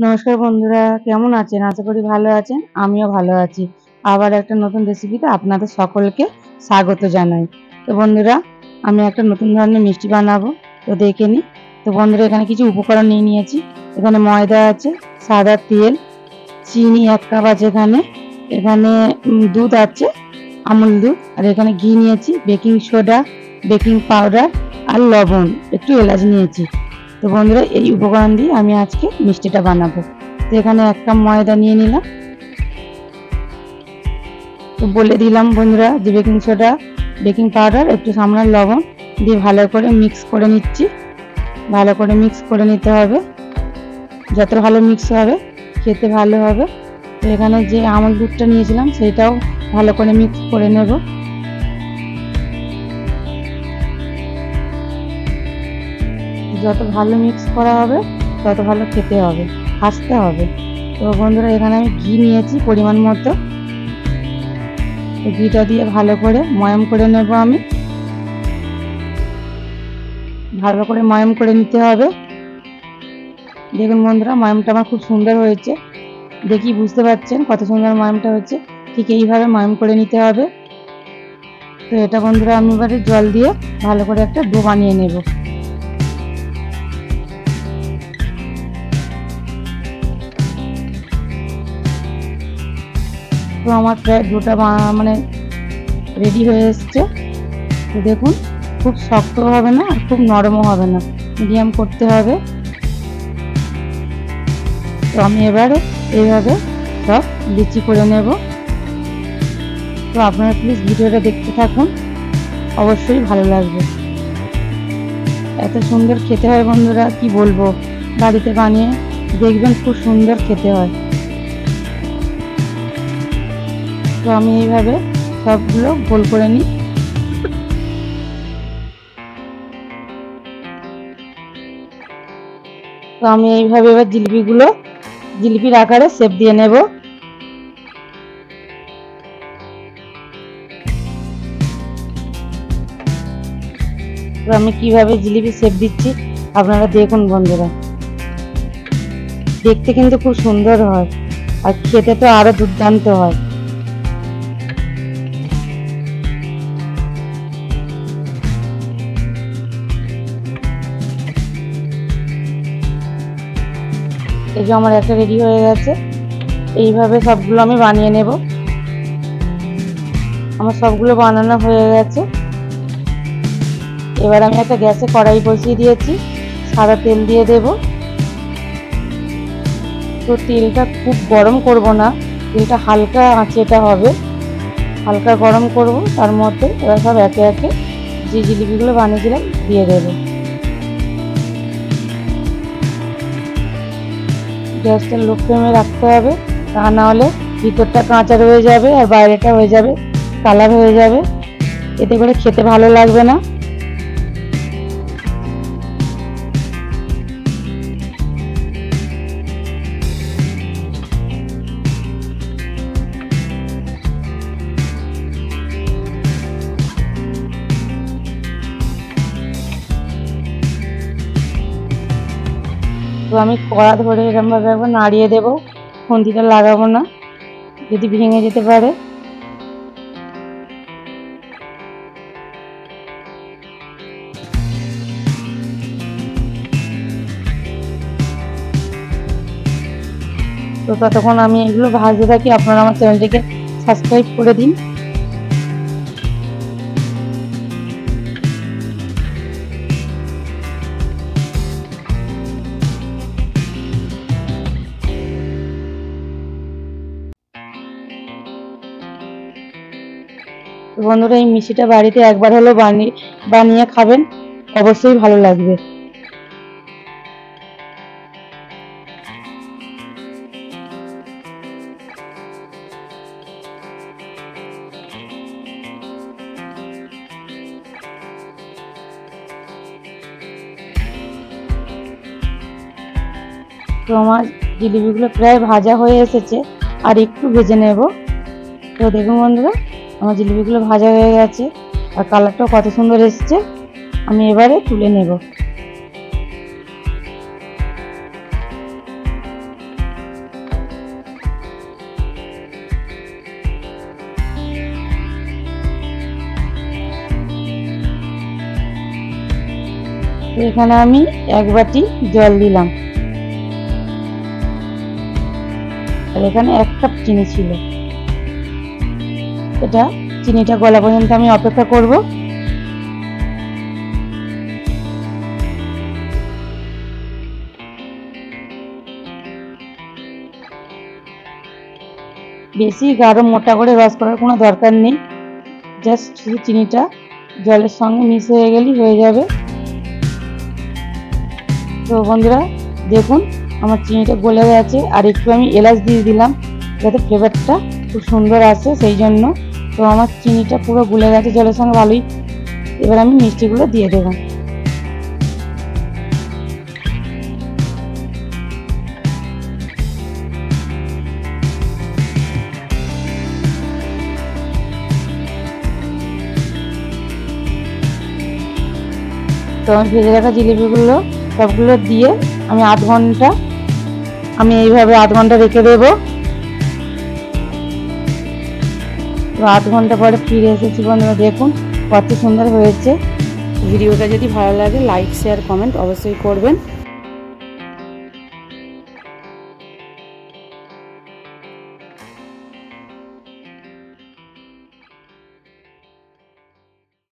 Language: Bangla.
নমস্কার বন্ধুরা, কেমন আছেন? আশা করি ভালো আছেন। আমিও ভালো আছি। আবার একটা নতুন রেসিপিতে আপনাদের সকলকে স্বাগত জানাই। তো বন্ধুরা, আমি একটা নতুন ধরনের মিষ্টি বানাবো। তো দেখে নিই। তো বন্ধুরা, এখানে কিছু উপকরণ নিয়ে নিয়েছি। এখানে ময়দা আছে, সাদা তেল, চিনি ১ কাপ আছে এখানে। এখানে দুধ আছে, আমুল দুধ। আর এখানে ঘি নিয়েছি, বেকিং সোডা, বেকিং পাউডার আর লবণ, একটু এলাচ নিয়েছি। তো বন্ধুরা, এই উপকরণ দিয়ে আমি আজকে মিষ্টিটা বানাবো। তো এখানে ১ কাপ ময়দা নিয়ে নিলাম। তো বলে দিলাম বন্ধুরা যে বেকিং সোডা, বেকিং পাউডার, একটু সামান্য লবণ দিয়ে ভালো করে মিক্স করে নিচ্ছি। ভালো করে মিক্স করে নিতে হবে। যত ভালো মিক্স হবে খেতে ভালো হবে। তো এখানে যে আমুল দুধটা নিয়েছিলাম সেটাও ভালো করে মিক্স করে নেব। যত ভালো মিক্স করা হবে তত ভালো খেতে হবে, ভাজতে হবে। তো বন্ধুরা, এখানে আমি ঘি নিয়েছি পরিমাণ মতো। ঘিটা দিয়ে ভালো করে ময়াম করে নেব। আমি ভালো করে ময়াম করে নিতে হবে। দেখুন বন্ধুরা, ময়ামটা আমার খুব সুন্দর হয়েছে। দেখি বুঝতে পারছেন কত সুন্দর ময়ামটা হয়েছে। ঠিক এইভাবে ময়াম করে নিতে হবে। তো এটা বন্ধুরা, আমি এবারে জল দিয়ে ভালো করে একটা ডো বানিয়ে নেব। তো আমার প্রায় ডোটা মানে রেডি হয়ে এসছে। তো দেখুন, খুব শক্ত হবে না আর খুব নরমও হবে না, মিডিয়াম করতে হবে। তো আমি এবারে এইভাবে সব লিচি করে নেব। তো আপনারা প্লিজ ভিডিওটা দেখতে থাকুন, অবশ্যই ভালো লাগবে। এত সুন্দর খেতে হয় বন্ধুরা, কি বলবো। বাড়িতে বানিয়ে দেখবেন, খুব সুন্দর খেতে হয়। তো আমি এইভাবে সবগুলো গোল করে নিই। তো আমি এইভাবে এবার জিলিপির আকারে শেপ দিয়ে নেব। তো আমি কিভাবে জিলিপি শেপ দিচ্ছি আপনারা দেখুন বন্ধুরা। দেখতে কিন্তু খুব সুন্দর হয় আর খেতে তো আরো দুর্দান্ত হয়। এই যে আমার একটা রেডি হয়ে গেছে। এইভাবে সবগুলো আমি বানিয়ে নেব। আমার সবগুলো বানানো হয়ে গেছে। এবার আমি একটা গ্যাসে কড়াই বসিয়ে দিয়েছি, সাদা তেল দিয়ে দেব। তো তেলটা খুব গরম করব না, তেলটা হালকা আঁচেটা হবে, হালকা গরম করব। তার মধ্যে এবার সব একে একে যে জিলিপিগুলো বানিয়েছিলাম দিয়ে দেব। গ্যাসটা লো ফ্লেমে রাখতে হবে, তা না হলে ভিতরটা কাঁচা রয়ে যাবে আর বাইরেটা হয়ে যাবে কালার হয়ে যাবে, এতে করে খেতে ভালো লাগবে না। তো আমি কড়া ধরে এরকমভাবে একবার নাড়িয়ে দেবো, খুন্তিটা লাগাবো না, যদি ভেঙে যেতে পারে। তো ততক্ষণ আমি এগুলো ভাজতে থাকি। আপনারা আমার চ্যানেলটিকে সাবস্ক্রাইব করে দিন। তো বন্ধুরা, এই মিষ্টিটা বাড়িতে একবার হলেও বানিয়ে খাবেন, অবশ্যই ভালো লাগবে। তো আমার জিলিপিগুলো প্রায় ভাজা হয়ে এসেছে, আর একটু ভেজে নেব। তো দেখুন বন্ধুরা, আমার জিলিপিগুলো ভাজা হয়ে গেছে আর কালারটাও কত সুন্দর এসেছে। আমি এবারে তুলে নেব। তো এখানে আমি 1 বাটি জল দিলাম, আর এখানে 1 কাপ চিনি ছিল। এটা চিনিটা গলা পর্যন্ত আমি অপেক্ষা করব। বেশি গাঢ় মোটা করে রস করার কোনো দরকার নেই, জাস্ট শুধু চিনিটা জলের সঙ্গে মিশে হয়ে গেলেই হয়ে যাবে। তো বন্ধুরা দেখুন আমার চিনিটা গলে গেছে, আর একটু আমি এলাচ দিয়ে দিলাম যাতে ফ্লেভারটা খুব সুন্দর আসে সেই জন্য। তো আমার চিনিটা পুরো গলে গেছে জলের সঙ্গে ভালোই। এবার আমি মিষ্টিগুলো দিয়ে দেবো। তো আমি ভেজে রাখা জিলিপিগুলো সবগুলো দিয়ে আমি আধ ঘন্টা এইভাবে আধ ঘন্টা রেখে দেবো। তো আধ ঘন্টা পরে ফিরে এসেছি বন্ধুরা, দেখুন কত সুন্দর হয়েছে। ভিডিওটা যদি ভালো লাগে লাইক শেয়ার কমেন্ট অবশ্যই করবেন।